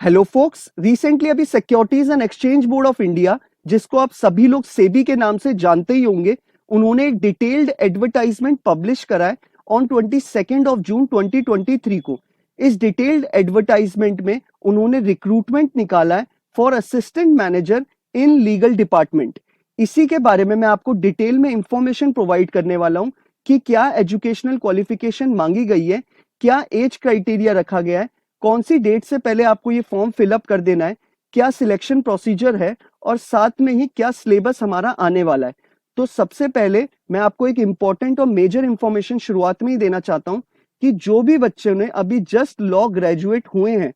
Hello focus, recently अभी securities and exchange board of India, जिसको आप सभी लोग सेबी के नाम से जानते ही होंगे, उन्होंने एक डिटेल्ड एडवर्टाइजमेंट पब्लिश करा है ऑन 22 जून 2023 को। इस डिटेल्ड एडवर्टाइजमेंट में उन्होंने रिक्रूटमेंट निकाला है for assistant manager in legal department. इसी के बारे में मैं आपको डिटेल में इंफॉर्मेशन प्रोवाइड करने वाला हूं कि क्या एजुकेशनल क्वालिफिकेशन मांगी गई है, क्या एज क्राइटेरिया रखा गया है, कौन सी डेट से पहले आपको ये फॉर्म फिलअप कर देना है, क्या सिलेक्शन प्रोसीजर है और साथ में ही क्या सिलेबस हमारा आने वाला है। तो सबसे पहले मैं आपको एक इंपॉर्टेंट और मेजर इंफॉर्मेशन शुरुआत में ही देना चाहता हूं कि जो भी बच्चे ने अभी जस्ट लॉ ग्रेजुएट हुए हैं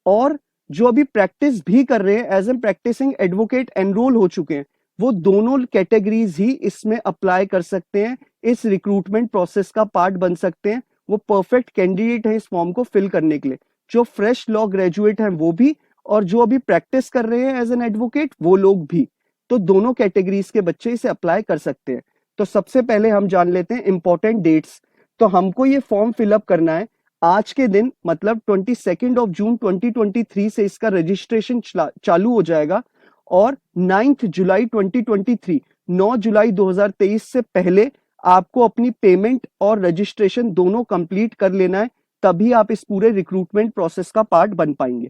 और जो अभी प्रैक्टिस भी कर रहे हैं as an practicing advocate enrol हो चुके हैं, वो दोनों कैटेगरीज ही इसमें अप्लाई कर सकते हैं, इस रिक्रूटमेंट प्रोसेस का पार्ट बन सकते हैं। वो परफेक्ट कैंडिडेट है इस फॉर्म को फिल करने के लिए। जो फ्रेश लॉ ग्रेजुएट हैं वो भी, और जो अभी प्रैक्टिस कर रहे हैं एज एन एडवोकेट वो लोग भी। तो दोनों कैटेगरीज के बच्चे इसे अप्लाई कर सकते हैं। तो सबसे पहले हम जान लेते हैं इंपॉर्टेंट डेट्स। तो हमको ये फॉर्म फिलअप करना है आज के दिन, मतलब 22 जून 2023 से इसका रजिस्ट्रेशन चालू हो जाएगा और 9 जुलाई 2023 9 जुलाई 2023 से पहले आपको अपनी पेमेंट और रजिस्ट्रेशन दोनों कंप्लीट कर लेना है, तभी आप इस पूरे रिक्रूटमेंट प्रोसेस का पार्ट बन पाएंगे।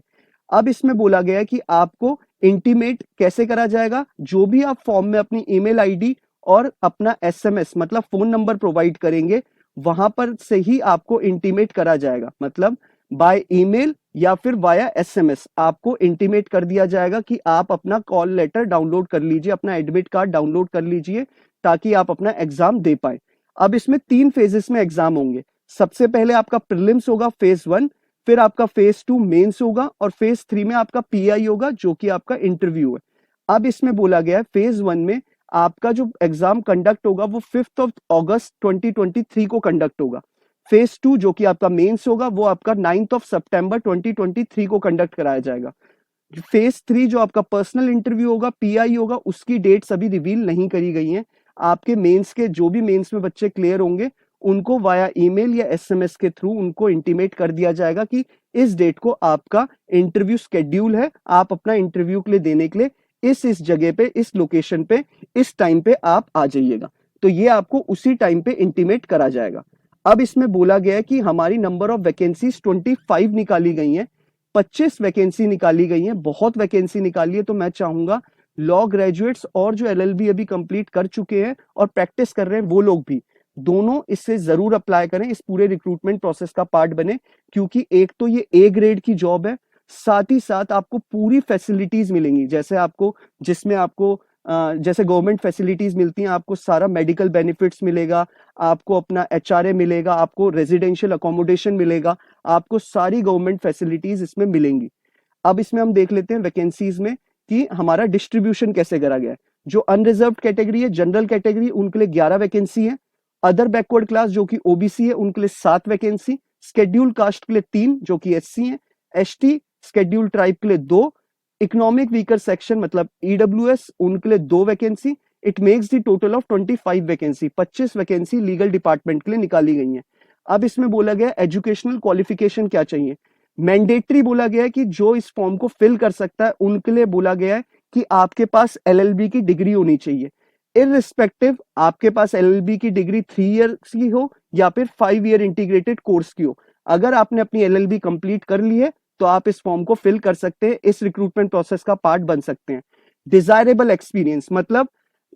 अब इसमें बोला गया है कि आपको इंटीमेट कैसे करा जाएगा। जो भी आप फॉर्म में अपनी ईमेल आईडी और अपना एसएमएस मतलब फोन नंबर प्रोवाइड करेंगे, वहां पर से ही आपको इंटीमेट करा जाएगा। मतलब बाय ईमेल या फिर वाया एसएमएस आपको इंटीमेट कर दिया जाएगा कि आप अपना कॉल लेटर डाउनलोड कर लीजिए, अपना एडमिट कार्ड डाउनलोड कर लीजिए, ताकि आप अपना एग्जाम दे पाए। अब इसमें 3 फेजेस में एग्जाम होंगे। सबसे पहले आपका प्रीलिम्स होगा फेज 1, फिर आपका फेज 2 मेंस होगा और फेज 3 में आपका पीआई होगा जो कि आपका इंटरव्यू है। अब इसमें बोला गया है फेज 1 में आपका जो एग्जाम कंडक्ट होगा वो 5 अगस्त 2023 को कंडक्ट होगा। फेज 2 जो कि आपका मेंस होगा वो आपका 9 सितंबर 2023 को कंडक्ट कराया जाएगा। फेज 3 जो आपका पर्सनल इंटरव्यू होगा, पीआई होगा, उसकी डेट्स अभी रिवील नहीं करी गई हैं। आपके मेंस के जो भी मेंस में बच्चे क्लियर होंगे उनको वाया ईमेल या एसएमएस के थ्रू उनको इंटीमेट कर दिया जाएगा कि इस डेट को आपका इंटरव्यू शेड्यूल है, आप अपना इंटरव्यू के लिए देने के लिए इस जगह पे, इस लोकेशन पे, इस टाइम पे आप आ जाइएगा। तो ये आपको उसी टाइम पे इंटीमेट करा जाएगा। अब इसमें बोला गया है कि हमारी नंबर ऑफ वैकेंसीज 25 निकाली गई हैं, 25 वैकेंसी निकाली गई हैं, बहुत वैकेंसी निकाली है। तो मैं चाहूंगा लॉ ग्रेजुएट्स और जो एलएलबी अभी कंप्लीट कर चुके हैं और प्रैक्टिस कर रहे हैं वो लोग भी दोनों इससे जरूर अप्लाई करें, इस पूरे रिक्रूटमेंट प्रोसेस का पार्ट बने। क्योंकि एक तो ये ए ग्रेड की जॉब है, साथ ही साथ आपको पूरी फैसिलिटीज मिलेंगी। जैसे आपको जिसमें आपको जैसे गवर्नमेंट फैसिलिटीज मिलती हैं, आपको सारा मेडिकल बेनिफिट्स मिलेगा, आपको अपना एचआरए मिलेगा, आपको रेजिडेंशियल अकोमोडेशन मिलेगा, आपको सारी गवर्नमेंट फैसिलिटीज इसमें मिलेंगी। अब इसमें हम देख लेते हैं वैकेंसीज में कि हमारा डिस्ट्रीब्यूशन कैसे करा गया है। जो अनरिजर्व कैटेगरी है, जनरल कैटेगरी, उनके लिए 11 वैकेंसी है। अदर बैकवर्ड क्लास जो कि ओबीसी है उनके लिए 7 वैकेंसी, शेड्यूल कास्ट के लिए 3 जो कि एससी है, एसटी शेड्यूल ट्राइब के लिए 2, इकोनॉमिक वीकर सेक्शन मतलब ईडब्ल्यूएस उनके लिए 2 vacancy. It makes the total of 25 vacancy, 25 vacancy legal department के लिए निकाली गई है। अब इसमें बोला गया एजुकेशनल क्वालिफिकेशन क्या चाहिए। मैंडेटरी बोला गया है कि जो इस फॉर्म को फिल कर सकता है उनके लिए बोला गया है कि आपके पास एलएलबी की डिग्री होनी चाहिए। इररिस्पेक्टिव आपके पास एलएलबी की डिग्री 3 ईयर्स की हो या फिर 5 ईयर इंटीग्रेटेड कोर्स की हो, अगर आपने अपनी एलएलबी कंप्लीट कर ली है तो आप इस फॉर्म को फिल कर सकते हैं, इस रिक्रूटमेंट प्रोसेस का पार्ट बन सकते हैं। डिजायरेबल एक्सपीरियंस मतलब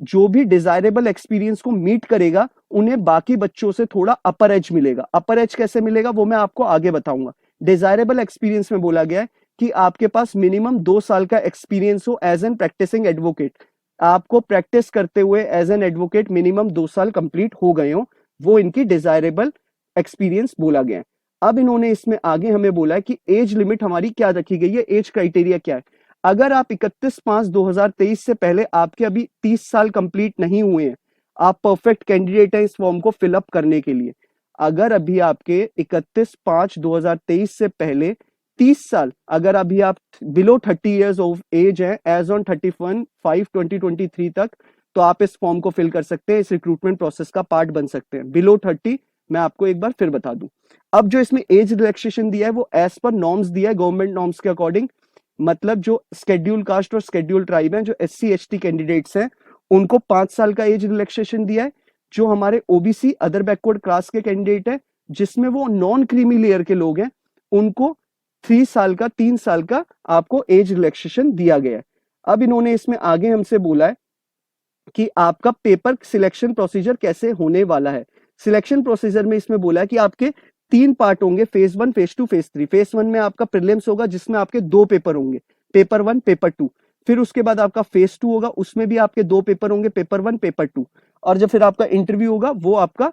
जो भी डिजायरेबल एक्सपीरियंस को मीट करेगा उन्हें बाकी बच्चों से थोड़ा अपर एज मिलेगा। अपर एज कैसे मिलेगा वो मैं आपको आगे बताऊंगा। डिजायरेबल एक्सपीरियंस में बोला गया है कि आपके पास मिनिमम 2 साल का एक्सपीरियंस हो एज एन प्रैक्टिसिंग एडवोकेट। आपको प्रैक्टिस करते हुए एज एन एडवोकेट मिनिमम 2 साल कंप्लीट हो गए हो, वो इनकी डिजायरेबल एक्सपीरियंस बोला गया है। अब इन्होंने इसमें आगे हमें बोला है कि एज लिमिट हमारी क्या रखी गई है, एज क्राइटेरिया क्या है। अगर आप 31/5/2023 से पहले आपके अभी 30 साल कंप्लीट नहीं हुए हैं, आप परफेक्ट कैंडिडेट है इस फॉर्म को फिलअप करने के लिए। अगर अभी आपके 31/5/2023 से पहले 30 साल, अगर अभी आप बिलो 30 इयर्स ऑफ एज है एज ऑन 31/5/2023 तक, तो आप इस फॉर्म को फिल कर सकते हैं, इस रिक्रूटमेंट प्रोसेस का पार्ट बन सकते हैं। बिलो 30 मैं आपको एक बार फिर बता दूं। अब जो इसमें एज रिलैक्सेशन दिया है वो एज पर नॉर्म्स दिया है, गवर्नमेंट नॉर्म्स के अकॉर्डिंग। मतलब जो शेड्यूल कास्ट और शेड्यूल ट्राइब हैं, जो SC ST कैंडिडेट्स हैं, उनको 5 साल का एज रिलैक्सेशन दिया है। जो हमारे OBC अदर बैकवर्ड क्लास के कैंडिडेट है, जिसमें वो नॉन क्रीमी लेयर के लोग हैं, उनको 3 साल का आपको एज रिलैक्सेशन दिया गया है। अब इन्होंने इसमें आगे हमसे बोला है कि आपका पेपर सिलेक्शन प्रोसीजर कैसे होने वाला है। सिलेक्शन प्रोसीजर में इसमें बोला है कि आपके 3 पार्ट होंगे, फेज 1, फेज 2, फेज 3। फेज 1 में आपका प्रीलिम्स होगा, जिसमें आपके 2 पेपर होंगे, पेपर 1, पेपर 2। फिर उसके बाद आपका फेज 2 होगा, उसमें भी आपके 2 पेपर होंगे, पेपर 1, पेपर 2। और जब फिर आपका इंटरव्यू होगा, वो आपका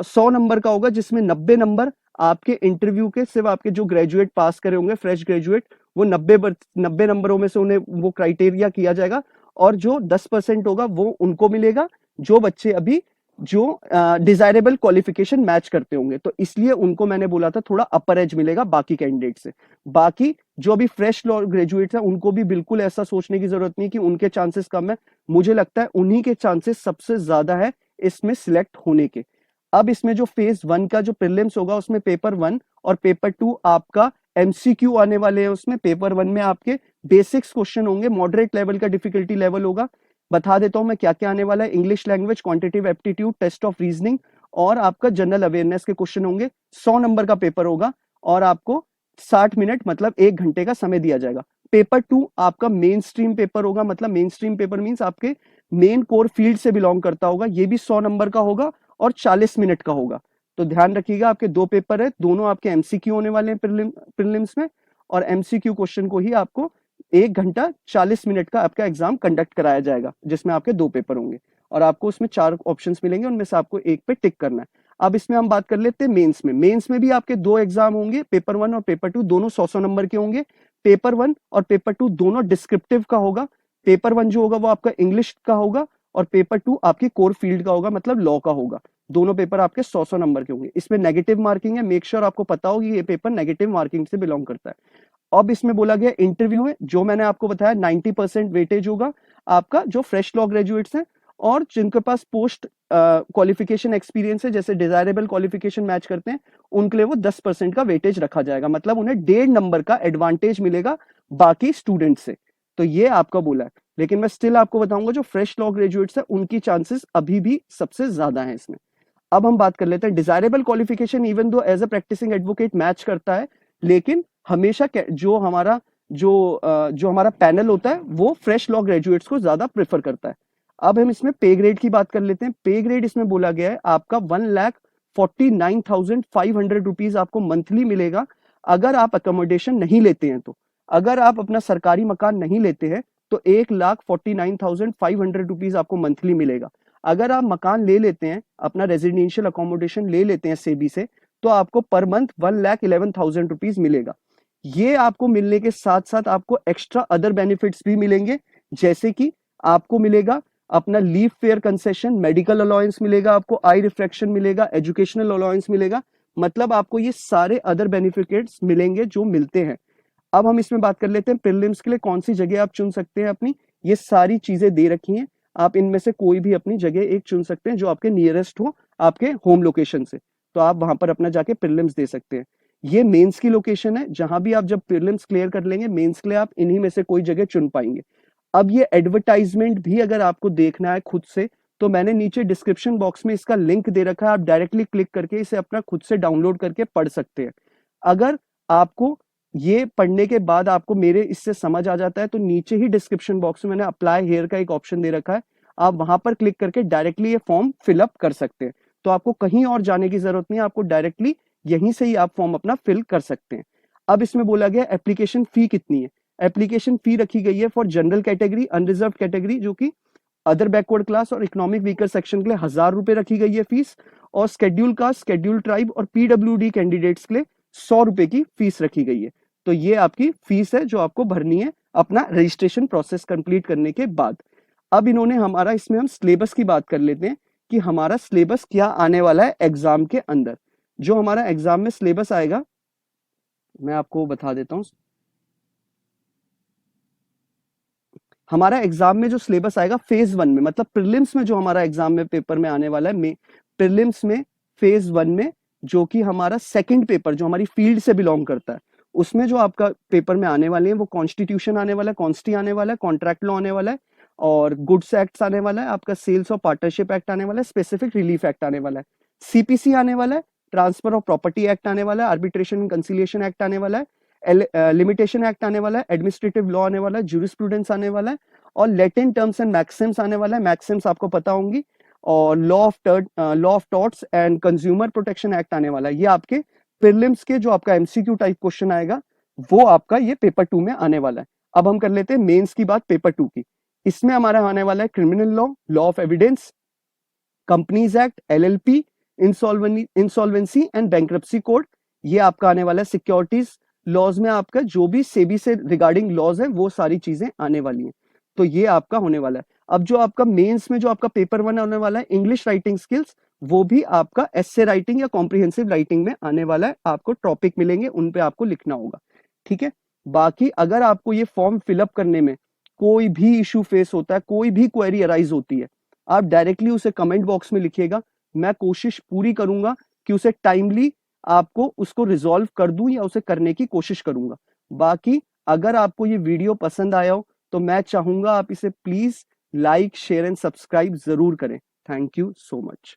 100 नंबर का होगा, जिसमें 90 नंबर आपके इंटरव्यू के, सिर्फ आपके जो ग्रेजुएट पास करे होंगे, फ्रेश ग्रेजुएट, वो 90 नंबरों में से उन्हें वो क्राइटेरिया किया जाएगा। और जो 10% होगा वो उनको मिलेगा, जो बच्चे अभी जो डिजायरेबल क्वालिफिकेशन मैच करते होंगे। तो इसलिए उनको मैंने बोला था थोड़ा अपर एज मिलेगा बाकी कैंडिडेट से। बाकी जो अभी फ्रेश लॉ ग्रेजुएट्स हैं, उनको भी बिल्कुल ऐसा सोचने की जरूरत नहीं कि उनके चांसेस कम है। मुझे लगता है उन्हीं के चांसेस सबसे ज्यादा है इसमें सिलेक्ट होने के। अब इसमें जो फेज 1 का जो प्रीलिम्स होगा, उसमें पेपर 1 और पेपर 2 आपका MCQ आने वाले हैं। उसमें पेपर 1 में आपके बेसिक्स क्वेश्चन होंगे, मॉडरेट लेवल का डिफिकल्टी लेवल होगा। बता देता हूं मैं क्या क्या आने वाला है। English language, quantitative aptitude, test of reasoning और आपका जनरल अवेयरनेस के क्वेश्चन होंगे। 100 नंबर का पेपर होगा और आपको 60 मिनट मतलब 1 घंटे का समय दिया जाएगा। पेपर 2 आपका मेन स्ट्रीम पेपर होगा, मतलब मेन स्ट्रीम पेपर मींस आपके मेन कोर फील्ड से बिलोंग करता होगा। ये भी 100 नंबर का होगा और 40 मिनट का होगा। तो ध्यान रखिएगा, आपके 2 पेपर है, दोनों आपके MCQ होने वाले हैं प्रीलिम्स में। और MCQ क्वेश्चन को ही आपको 1 घंटा 40 मिनट का आपका एग्जाम कंडक्ट कराया जाएगा, जिसमें आपके 2 पेपर होंगे और आपको उसमें 4 ऑप्शंस मिलेंगे, उनमें से आपको एक पे टिक करना है। अब इसमें हम बात कर लेते हैं मेंस में। मेंस में भी आपके 2 एग्जाम होंगे, पेपर 1 और पेपर 2, दोनों 100 नंबर के होंगे। पेपर 1 और पेपर 2 दोनों डिस्क्रिप्टिव का होगा। पेपर 1 जो होगा वो आपका इंग्लिश का होगा और पेपर 2 आपकी कोर फील्ड का होगा, मतलब लॉ का होगा। दोनों पेपर आपके 100 नंबर के होंगे। इसमें नेगेटिव मार्किंग है, मेक श्योर आपको पता हो कि ये पेपर नेगेटिव मार्किंग से बिलोंग करता है। अब इसमें बोला गया इंटरव्यू में, जो मैंने आपको बताया 90% वेटेज होगा आपका, जो फ्रेश लॉ ग्रेजुएट्स हैं और जिनके पास पोस्ट क्वालिफिकेशन एक्सपीरियंस है, जैसे डिजायरेबल क्वालिफिकेशन मैच करते हैं, उनके लिए वो 10% का वेटेज रखा जाएगा, मतलब उन्हें 1.5 नंबर का एडवांटेज मिलेगा बाकी स्टूडेंट से। तो ये आपका बोला है, लेकिन मैं स्टिल आपको बताऊंगा जो फ्रेश लॉ ग्रेजुएट्स है उनकी चांसेस अभी भी सबसे ज्यादा है इसमें। अब हम बात कर लेते हैं desirable qualification, even though as a practicing advocate match करता है, लेकिन हमेशा जो हमारा पैनल होता है वो फ्रेश लॉ ग्रेजुएट्स को ज्यादा प्रेफर करता है। अब हम इसमें पे ग्रेड की बात कर लेते हैं। पे ग्रेड इसमें बोला गया है आपका 1,49,500 रुपीज आपको मंथली मिलेगा, अगर आप अकोमोडेशन नहीं लेते हैं तो। अगर आप अपना सरकारी मकान नहीं लेते हैं तो 1,49,500 रुपीज आपको मंथली मिलेगा। अगर आप मकान ले लेते हैं, अपना रेजिडेंशियल अकोमोडेशन ले लेते हैं सेबी से, तो आपको पर मंथ 1,11,000 रुपीज मिलेगा। ये आपको मिलने के साथ साथ आपको एक्स्ट्रा अदर बेनिफिट्स भी मिलेंगे, जैसे कि आपको मिलेगा अपना leave fair concession, medical allowance मिलेगा, आपको आई रिफ्रैक्शन मिलेगा, एजुकेशनल अलाउंस मिलेगा, मतलब आपको ये सारे अदर बेनिफिट्स मिलेंगे जो मिलते हैं। अब हम इसमें बात कर लेते हैं प्रीलिम्स के लिए कौन सी जगह आप चुन सकते हैं अपनी। ये सारी चीजें दे रखी हैं, आप इनमें से कोई भी अपनी जगह एक चुन सकते हैं जो आपके नियरेस्ट हो आपके होम लोकेशन से, तो आप वहां पर अपना जाके प्रीलिम्स दे सकते हैं। ये मेंस की लोकेशन है, जहां भी आप जब प्रीलिम्स क्लियर कर लेंगे, मेंस के लिए आप इन्हीं में से कोई जगह चुन पाएंगे। अब ये एडवर्टाइजमेंट भी अगर आपको देखना है खुद से, तो मैंने नीचे डिस्क्रिप्शन बॉक्स में इसका लिंक दे रखा है, आप डायरेक्टली क्लिक करके इसे अपना खुद से डाउनलोड करके पढ़ सकते हैं। अगर आपको ये पढ़ने के बाद आपको मेरे इससे समझ आ जाता है, तो नीचे ही डिस्क्रिप्शन बॉक्स में मैंने अप्लाई हेयर का एक ऑप्शन दे रखा है, आप वहां पर क्लिक करके डायरेक्टली ये फॉर्म फिलअप कर सकते हैं। तो आपको कहीं और जाने की जरूरत नहीं है, आपको डायरेक्टली यहीं से ही आप फॉर्म अपना फिल कर सकते हैं। अब इसमें बोला गया एप्लीकेशन फी कितनी है। एप्लीकेशन फी रखी गई है for general category, unreserved category, जो कि अदर बैकवर्ड क्लास और इकोनॉमिक वीकर सेक्शन के लिए 1,000 रुपए रखी गई है फीस, और शेड्यूल कास्ट, शेड्यूल ट्राइब और PWD कैंडिडेट्स के लिए 100 रुपए की फीस रखी गई है। तो ये आपकी फीस है जो आपको भरनी है अपना रजिस्ट्रेशन प्रोसेस कंप्लीट करने के बाद। अब इन्होंने हमारा, इसमें हम सिलेबस की बात कर लेते हैं कि हमारा सिलेबस क्या आने वाला है एग्जाम के अंदर। जो हमारा एग्जाम में सिलेबस आएगा मैं आपको बता देता हूं। हमारा एग्जाम में जो सिलेबस आएगा फेज 1 में, मतलब प्रीलिम्स में जो हमारा एग्जाम में पेपर में आने वाला है, प्रीलिम्स में फेज 1 में, जो कि हमारा सेकंड पेपर जो हमारी फील्ड से बिलोंग करता है, उसमें जो आपका पेपर में आने वाले हैं वो कॉन्स्टिट्यूशन आने वाला है, कॉन्स्टी आने वाला है, कॉन्ट्रैक्ट लॉ आने वाला है और गुड्स एक्ट्स आने वाला है, आपका सेल्स और पार्टनरशिप एक्ट आने वाला है, स्पेसिफिक रिलीफ एक्ट आने वाला है, सीपीसी आने वाला है, ट्रांसफर ऑफ प्रॉपर्टी एक्ट आने वाला है, आर्बिट्रेशन कंसिलिएशन एक्ट आने वाला है, लिमिटेशन एक्ट आने वाला है, एडमिनिस्ट्रेटिव लॉ आने वाला है, ज्यूरिस्प्रूडेंस आने वाला है और लेटेंट टर्म्स एंड मैक्सिम्स आने वाला है। मैक्सिम्स आपको पता होंगी और law of torts and consumer protection act आने वाला है। ये आपके प्रीलिम्स के जो आपका एमसीक्यू टाइप क्वेश्चन आएगा वो आपका ये पेपर 2 में आने वाला है। अब हम कर लेते हैं मेंस की बात पेपर 2 की। इसमें हमारा आने वाला है criminal law, law of evidence, companies act, LLP, insolvency and bankruptcy code. ये आपका आने वाला है। सिक्योरिटीज लॉज में आपका जो भी सेबी से रिगार्डिंग लॉज है वो सारी चीजें आने वाली हैं। तो ये आपका होने वाला है। अब जो आपका मेंस में जो आपका पेपर 1 होने वाला है इंग्लिश राइटिंग स्किल्स, वो भी आपका एस्से राइटिंग या कॉम्प्रिहेंसिव राइटिंग में आने वाला है। आपको टॉपिक मिलेंगे, उन पे आपको लिखना होगा। ठीक है। बाकी अगर आपको ये फॉर्म फिलअप करने में कोई भी इशू फेस होता है, कोई भी क्वेरी अराइज होती है, आप डायरेक्टली उसे कमेंट बॉक्स में लिखिएगा। मैं कोशिश पूरी करूंगा कि उसे टाइमली आपको उसको रिजॉल्व कर दूं या उसे करने की कोशिश करूंगा। बाकी अगर आपको ये वीडियो पसंद आया हो तो मैं चाहूंगा आप इसे please like, share and subscribe जरूर करें। Thank you so much.